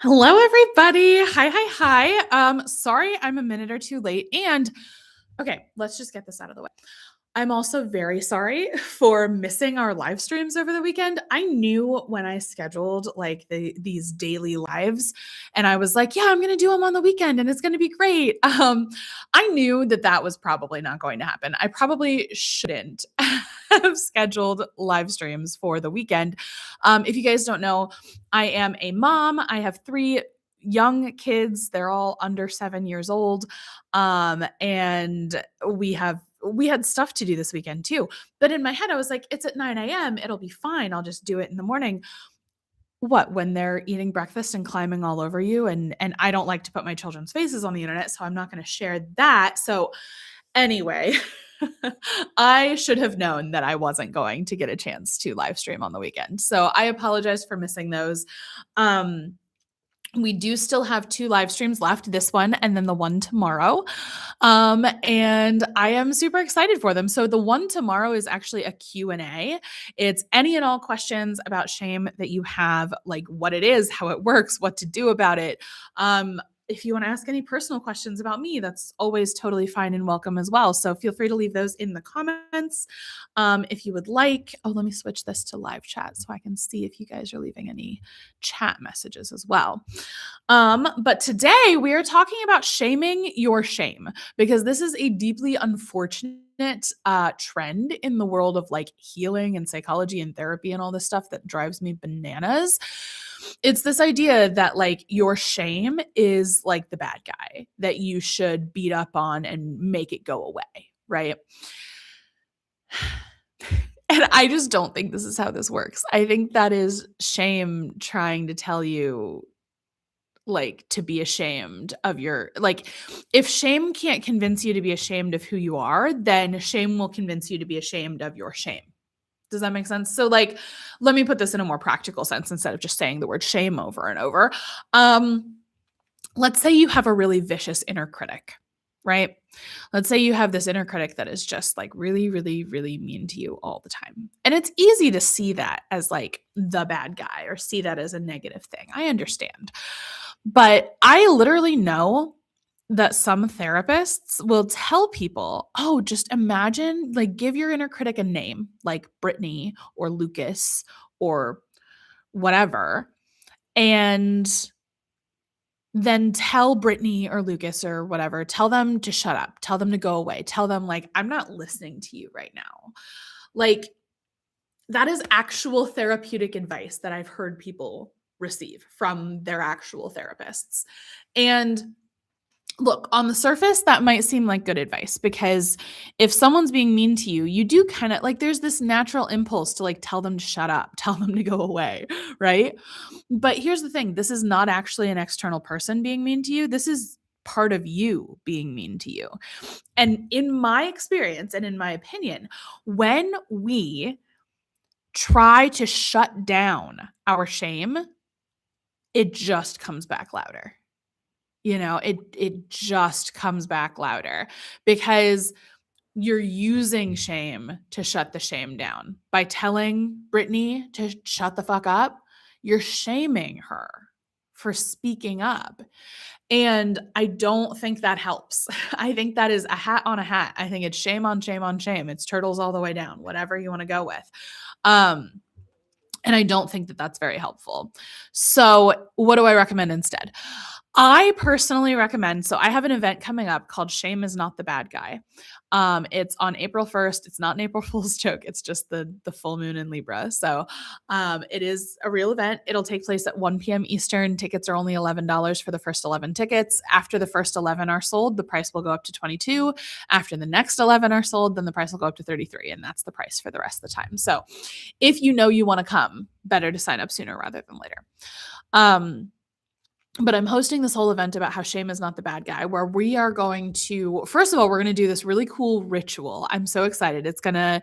Hello, everybody. Hi. Sorry I'm a minute or two late. And okay, let's just get this out of the way. I'm also very sorry for missing our live streams over the weekend. I knew when I scheduled like these daily lives and I was like, yeah, I'm going to do them on the weekend and it's going to be great. I knew that that was probably not going to happen. I probably shouldn't have scheduled live streams for the weekend. If you guys don't know, I am a mom. I have three young kids. They're all under 7 years old. And we had stuff to do this weekend too. But in my head, I was like, it's at 9 a.m. It'll be fine. I'll just do it in the morning. What, when they're eating breakfast and climbing all over you? And I don't like to put my children's faces on the internet, so I'm not going to share that. So anyway, I should have known that I wasn't going to get a chance to live stream on the weekend. So I apologize for missing those. We do still have two live streams left, this one and then the one tomorrow. And I am super excited for them. So the one tomorrow is actually a Q&A. It's any and all questions about shame that you have, like what it is, how it works, what to do about it. If you want to ask any personal questions about me, that's always totally fine and welcome as well. So feel free to leave those in the comments. If you would like, let me switch this to live chat so I can see if you guys are leaving any chat messages as well. But today we are talking about shaming your shame because this is a deeply unfortunate trend in the world of like healing and psychology and therapy and all this stuff that drives me bananas. It's this idea that like your shame is like the bad guy that you should beat up on and make it go away, right? And I just don't think this is how this works. I think that is shame trying to tell you like to be ashamed of your like if shame can't convince you to be ashamed of who you are, then shame will convince you to be ashamed of your shame. Does that make sense? So like let me put this in a more practical sense instead of just saying the word shame over and over. Let's say you have a really vicious inner critic, right? Let's say you have this inner critic that is just like really, really, really mean to you all the time. And it's easy to see that as like the bad guy or see that as a negative thing. I understand. But I literally know that some therapists will tell people, oh, just imagine, like, give your inner critic a name, like Brittany or Lucas or whatever. And then tell Brittany or Lucas or whatever, tell them to shut up, tell them to go away, tell them, like, I'm not listening to you right now. Like, that is actual therapeutic advice that I've heard people receive from their actual therapists. And look, on the surface, that might seem like good advice because if someone's being mean to you, you do kind of like there's this natural impulse to like tell them to shut up, tell them to go away, right? But here's the thing, this is not actually an external person being mean to you. This is part of you being mean to you. And in my experience and in my opinion, when we try to shut down our shame, it just comes back louder. It just comes back louder because you're using shame to shut the shame down. By telling Brittany to shut the fuck up, you're shaming her for speaking up. And I don't think that helps. I think that is a hat on a hat. I think it's shame on shame on shame. It's turtles all the way down, whatever you want to go with. And I don't think that that's very helpful. So, what do I recommend instead? I personally recommend, so I have an event coming up called Shame is Not the Bad Guy. It's on April 1st. It's not an April Fool's joke. It's just the full moon in Libra. So it is a real event. It'll take place at 1 p.m. Eastern. Tickets are only $11 for the first 11 tickets. After the first 11 are sold, the price will go up to 22. After the next 11 are sold, then the price will go up to 33. And that's the price for the rest of the time. So if you know you want to come, better to sign up sooner rather than later. But I'm hosting this whole event about how shame is not the bad guy, where we are going to, first of all, we're going to do this really cool ritual. I'm so excited. It's going to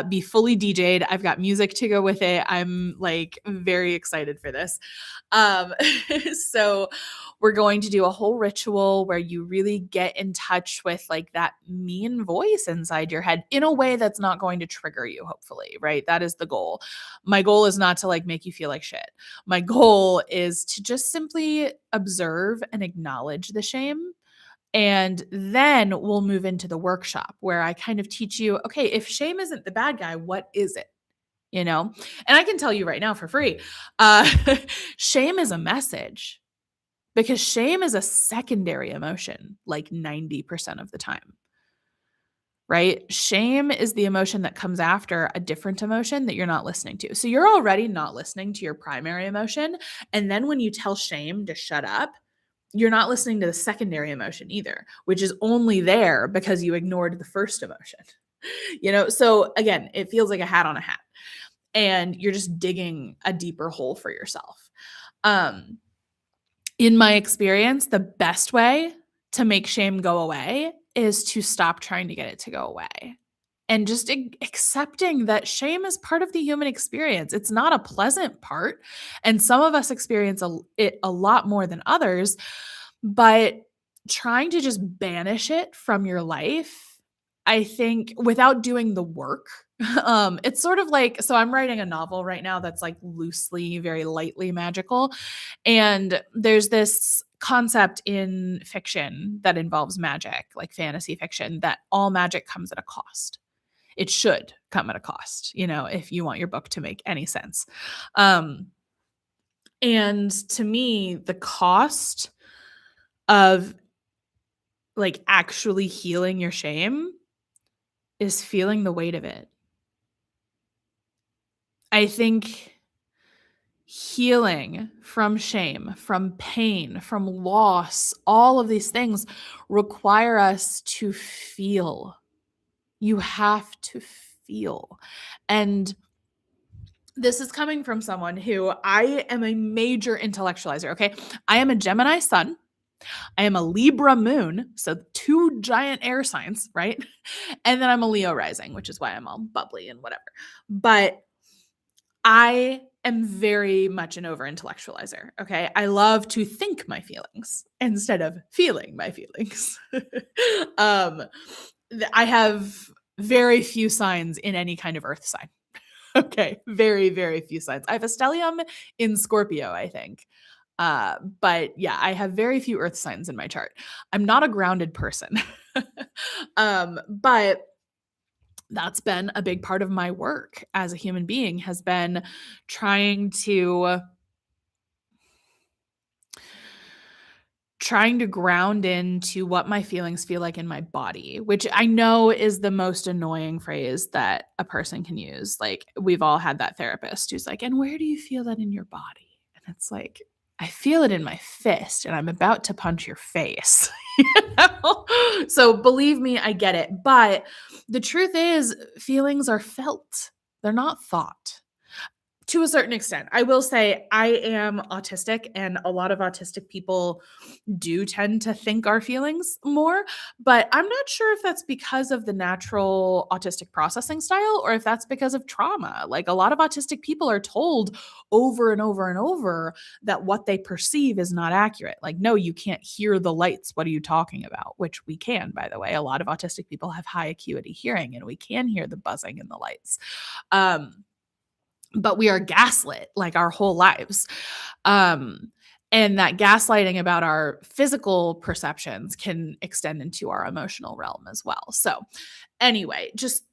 be fully DJ'd. I've got music to go with it. I'm like very excited for this. Um, so we're going to do a whole ritual where you really get in touch with like that mean voice inside your head in a way that's not going to trigger you, hopefully, right? That is the goal. My goal is not to like make you feel like shit. My goal is to just simply observe and acknowledge the shame. And then we'll move into the workshop where I kind of teach you, okay, if shame isn't the bad guy, what is it? You know? And I can tell you right now for free, uh, shame is a message because shame is a secondary emotion like 90% of the time, right? Shame is the emotion that comes after a different emotion that you're not listening to. So you're already not listening to your primary emotion. And then when you tell shame to shut up, you're not listening to the secondary emotion either, which is only there because you ignored the first emotion. So again, it feels like a hat on a hat and you're just digging a deeper hole for yourself. Um, in my experience, the best way to make shame go away is to stop trying to get it to go away and just accepting that shame is part of the human experience. It's not a pleasant part. And some of us experience it a lot more than others, but trying to just banish it from your life, I think, without doing the work. It's sort of like, so I'm writing a novel right now that's like loosely, very lightly magical. And there's this concept in fiction that involves magic, like fantasy fiction, that all magic comes at a cost. It should come at a cost, if you want your book to make any sense. Um, and to me, the cost of like actually healing your shame is feeling the weight of it. I think healing from shame, from pain, from loss, all of these things require us to feel. You have to feel. And this is coming from someone who I am a major intellectualizer, okay? I am a Gemini sun. I am a Libra moon, so two giant air signs, right? And then I'm a Leo rising, which is why I'm all bubbly and whatever. But I am very much an over intellectualizer. Okay. I love to think my feelings instead of feeling my feelings. um, I have very few signs in any kind of earth sign. Okay. Very, very few signs. I have a stellium in Scorpio, I think. But yeah, I have very few earth signs in my chart. I'm not a grounded person. But that's been a big part of my work as a human being, has been trying to ground into what my feelings feel like in my body, which I know is the most annoying phrase that a person can use. Like, we've all had that therapist who's like, "And where do you feel that in your body?" And it's like, I feel it in my fist and I'm about to punch your face. So believe me, I get it. But the truth is, feelings are felt, they're not thought. To a certain extent. I will say I am autistic, and a lot of autistic people do tend to think our feelings more, but I'm not sure if that's because of the natural autistic processing style or if that's because of trauma. Like, a lot of autistic people are told over and over and over that what they perceive is not accurate. Like, no, you can't hear the lights. What are you talking about? Which we can, by the way. A lot of autistic people have high acuity hearing and we can hear the buzzing in the lights. But we are gaslit like our whole lives. And that gaslighting about our physical perceptions can extend into our emotional realm as well. So, anyway, just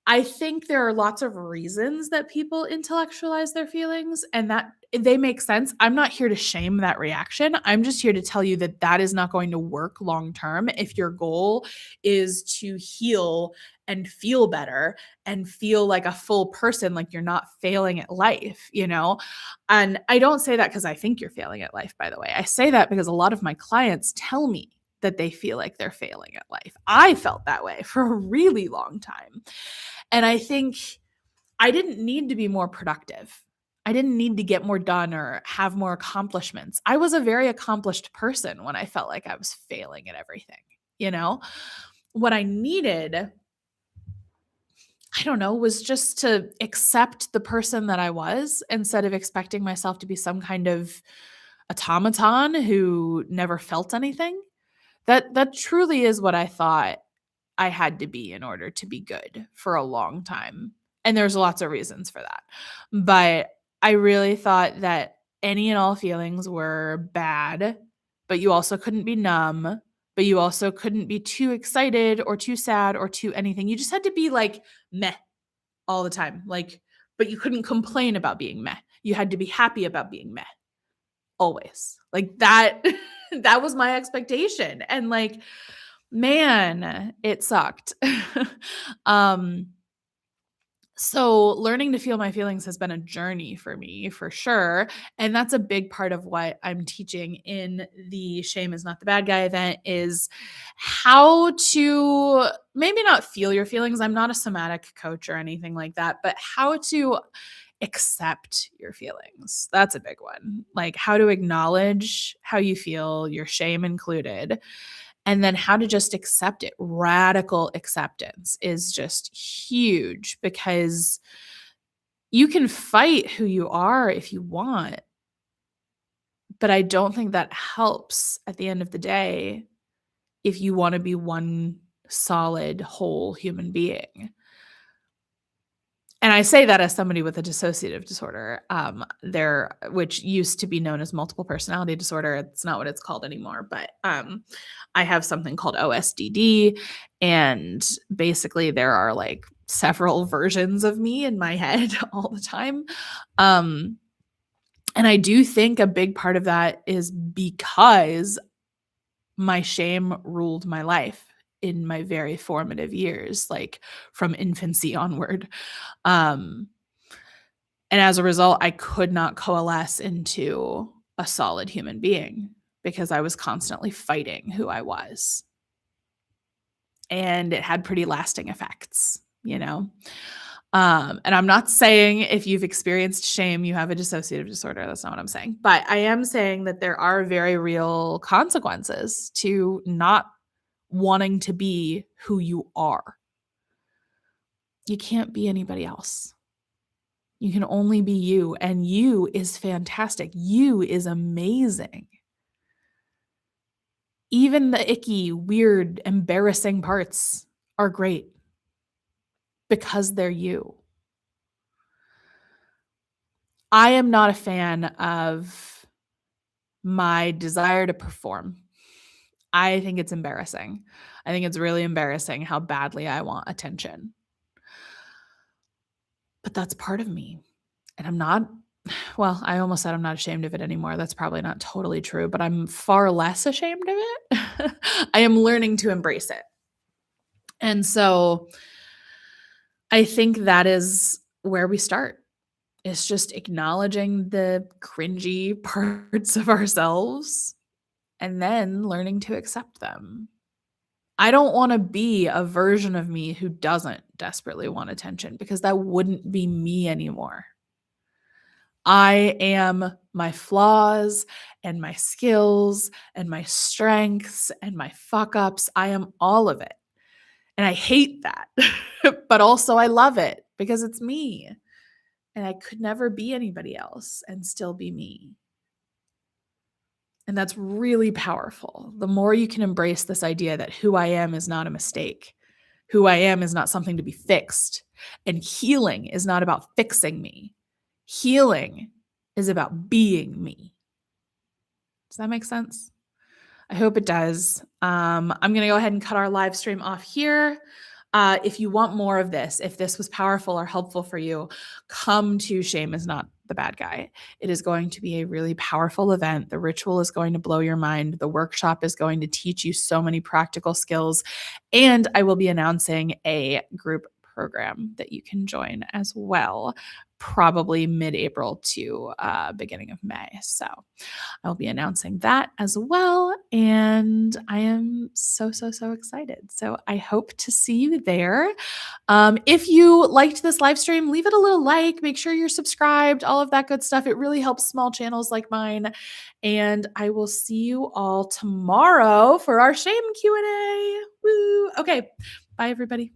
I think there are lots of reasons that people intellectualize their feelings, and that they make sense. I'm not here to shame that reaction. I'm just here to tell you that that is not going to work long term if your goal is to heal and feel better and feel like a full person, like you're not failing at life. And I don't say that because I think you're failing at life, by the way. I say that because a lot of my clients tell me that they feel like they're failing at life. I felt that way for a really long time. And I think I didn't need to be more productive. I didn't need to get more done or have more accomplishments. I was a very accomplished person when I felt like I was failing at everything, you know? What I needed, I don't know, was just to accept the person that I was instead of expecting myself to be some kind of automaton who never felt anything. That truly is what I thought I had to be in order to be good for a long time. And there's lots of reasons for that. But I really thought that any and all feelings were bad, but you also couldn't be numb, but you also couldn't be too excited or too sad or too anything. You just had to be like meh all the time. Like, but you couldn't complain about being meh. You had to be happy about being meh always. Like that that was my expectation. And like, man, it sucked. um so learning to feel my feelings has been a journey for me for sure, and that's a big part of what I'm teaching in the Shame is Not the Bad Guy event is how to maybe not feel your feelings. I'm not a somatic coach or anything like that, but how to accept your feelings. That's a big one. Like how to acknowledge how you feel, your shame included, and then how to just accept it. Radical acceptance is just huge because you can fight who you are if you want, but I don't think that helps at the end of the day if you want to be one solid, whole human being. And I say that as somebody with a dissociative disorder, which used to be known as multiple personality disorder. It's not what it's called anymore, but I have something called OSDD, and basically there are like several versions of me in my head all the time. And I do think a big part of that is because my shame ruled my life in my very formative years, like from infancy onward. Um, and as a result, I could not coalesce into a solid human being because I was constantly fighting who I was. And it had pretty lasting effects, you know? And I'm not saying if you've experienced shame, you have a dissociative disorder. That's not what I'm saying. But I am saying that there are very real consequences to not wanting to be who you are. You can't be anybody else. You can only be you, and you is fantastic. You is amazing. Even the icky, weird, embarrassing parts are great because they're you. I am not a fan of my desire to perform. I think it's embarrassing. I think it's really embarrassing how badly I want attention. But that's part of me. And I'm not, well, I almost said I'm not ashamed of it anymore. That's probably not totally true, but I'm far less ashamed of it. I am learning to embrace it. And so I think that is where we start. It's just acknowledging the cringy parts of ourselves and then learning to accept them. I don't want to be a version of me who doesn't desperately want attention because that wouldn't be me anymore. I am my flaws and my skills and my strengths and my fuck ups. I am all of it. And I hate that. But also I love it because it's me. And I could never be anybody else and still be me. And that's really powerful. The more you can embrace this idea that who I am is not a mistake, who I am is not something to be fixed, and healing is not about fixing me. Healing is about being me. Does that make sense? I hope it does. I'm going to go ahead and cut our live stream off here. If you want more of this, if this was powerful or helpful for you, come to Shame is Not the Bad Guy. It is going to be a really powerful event. The ritual is going to blow your mind. The workshop is going to teach you so many practical skills. And I will be announcing a group program that you can join as well, probably mid-April to beginning of May. So I'll be announcing that as well. And I am so, so, so excited. So I hope to see you there. If you liked this live stream, leave it a little like, make sure you're subscribed, all of that good stuff. It really helps small channels like mine. And I will see you all tomorrow for our shame Q&A. Woo. Okay. Bye, everybody.